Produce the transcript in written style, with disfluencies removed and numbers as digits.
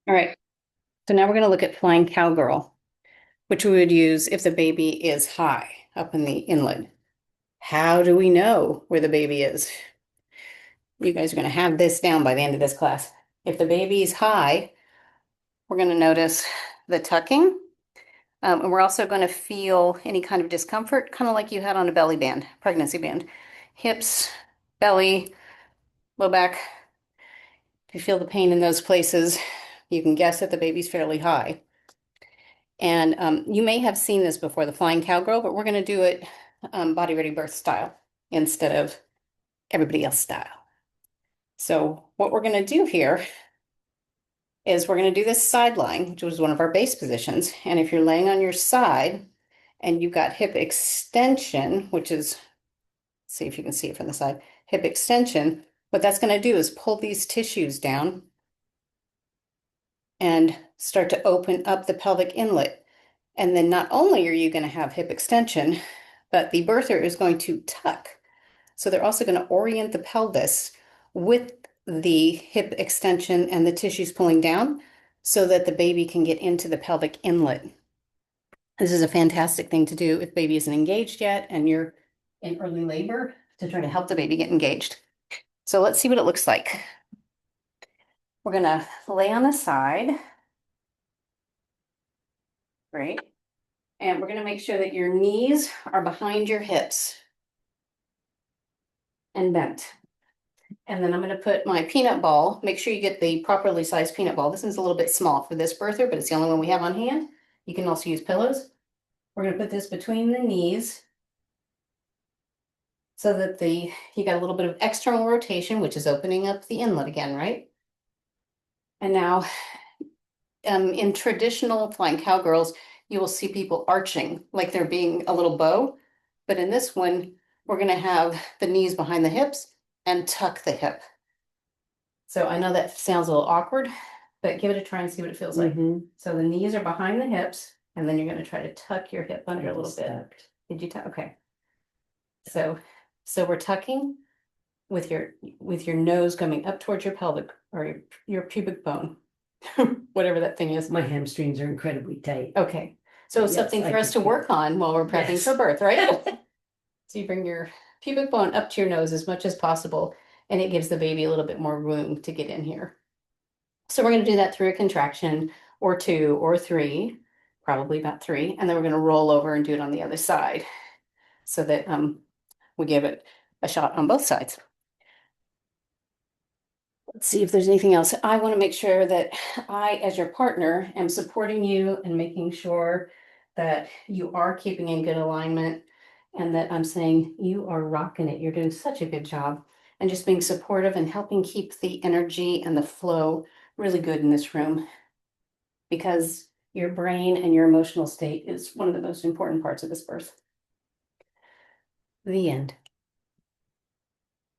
All right, so now we're going to look at Flying Cowgirl, which we would use if the baby is high up in the inlet. How do we know where the baby is? You guys are going to have this down by the end of this class. If the baby is high, we're going to notice the tucking, and we're also going to feel any kind of discomfort, kind of like you had on a belly band, pregnancy band. Hips, belly, low back. If you feel the pain in those places, you can guess that the baby's fairly high. And you may have seen this before, the Flying Cowgirl, but we're going to do it body ready birth style instead of everybody else style. So what we're going to do here is we're going to do this side lying, which was one of our base positions. And if you're laying on your side and you've got hip extension, which is, see if you can see it from the side, hip extension, what that's going to do is pull these tissues down and start to open up the pelvic inlet. And then not only are you going to have hip extension, but the birther is going to tuck. So they're also going to orient the pelvis with the hip extension and the tissues pulling down so that the baby can get into the pelvic inlet. This is a fantastic thing to do if baby isn't engaged yet and you're in early labor to try to help the baby get engaged. So let's see what it looks like. We're going to lay on the side. Great. And we're going to make sure that your knees are behind your hips and bent. And then I'm going to put my peanut ball. Make sure you get the properly sized peanut ball. This is a little bit small for this birther, but it's the only one we have on hand. You can also use pillows. We're going to put this between the knees so that you got a little bit of external rotation, which is opening up the inlet again, right? And now, in traditional Flying Cowgirls, you will see people arching like they're being a little bow. But in this one, we're going to have the knees behind the hips and tuck the hip. So I know that sounds a little awkward, but give it a try and see what it feels like. So the knees are behind the hips, and then you're going to try to tuck your hip under a little bit. Did you tuck? Okay. So we're tucking with your nose coming up towards your pelvic or your pubic bone, whatever that thing is. My hamstrings are incredibly tight. Okay. So it's Yes, something I for us to can work on while we're prepping Yes. for birth, right? So you bring your pubic bone up to your nose as much as possible, and it gives the baby a little bit more room to get in here. So we're going to do that through a contraction or two or three, probably about three, and then we're going to roll over and do it on the other side so that we give it a shot on both sides. Let's see if there's anything else. I want to make sure that I, as your partner, am supporting you and making sure that you are keeping in good alignment and that I'm saying you are rocking it. You're doing such a good job and just being supportive and helping keep the energy and the flow really good in this room because your brain and your emotional state is one of the most important parts of this birth. The end.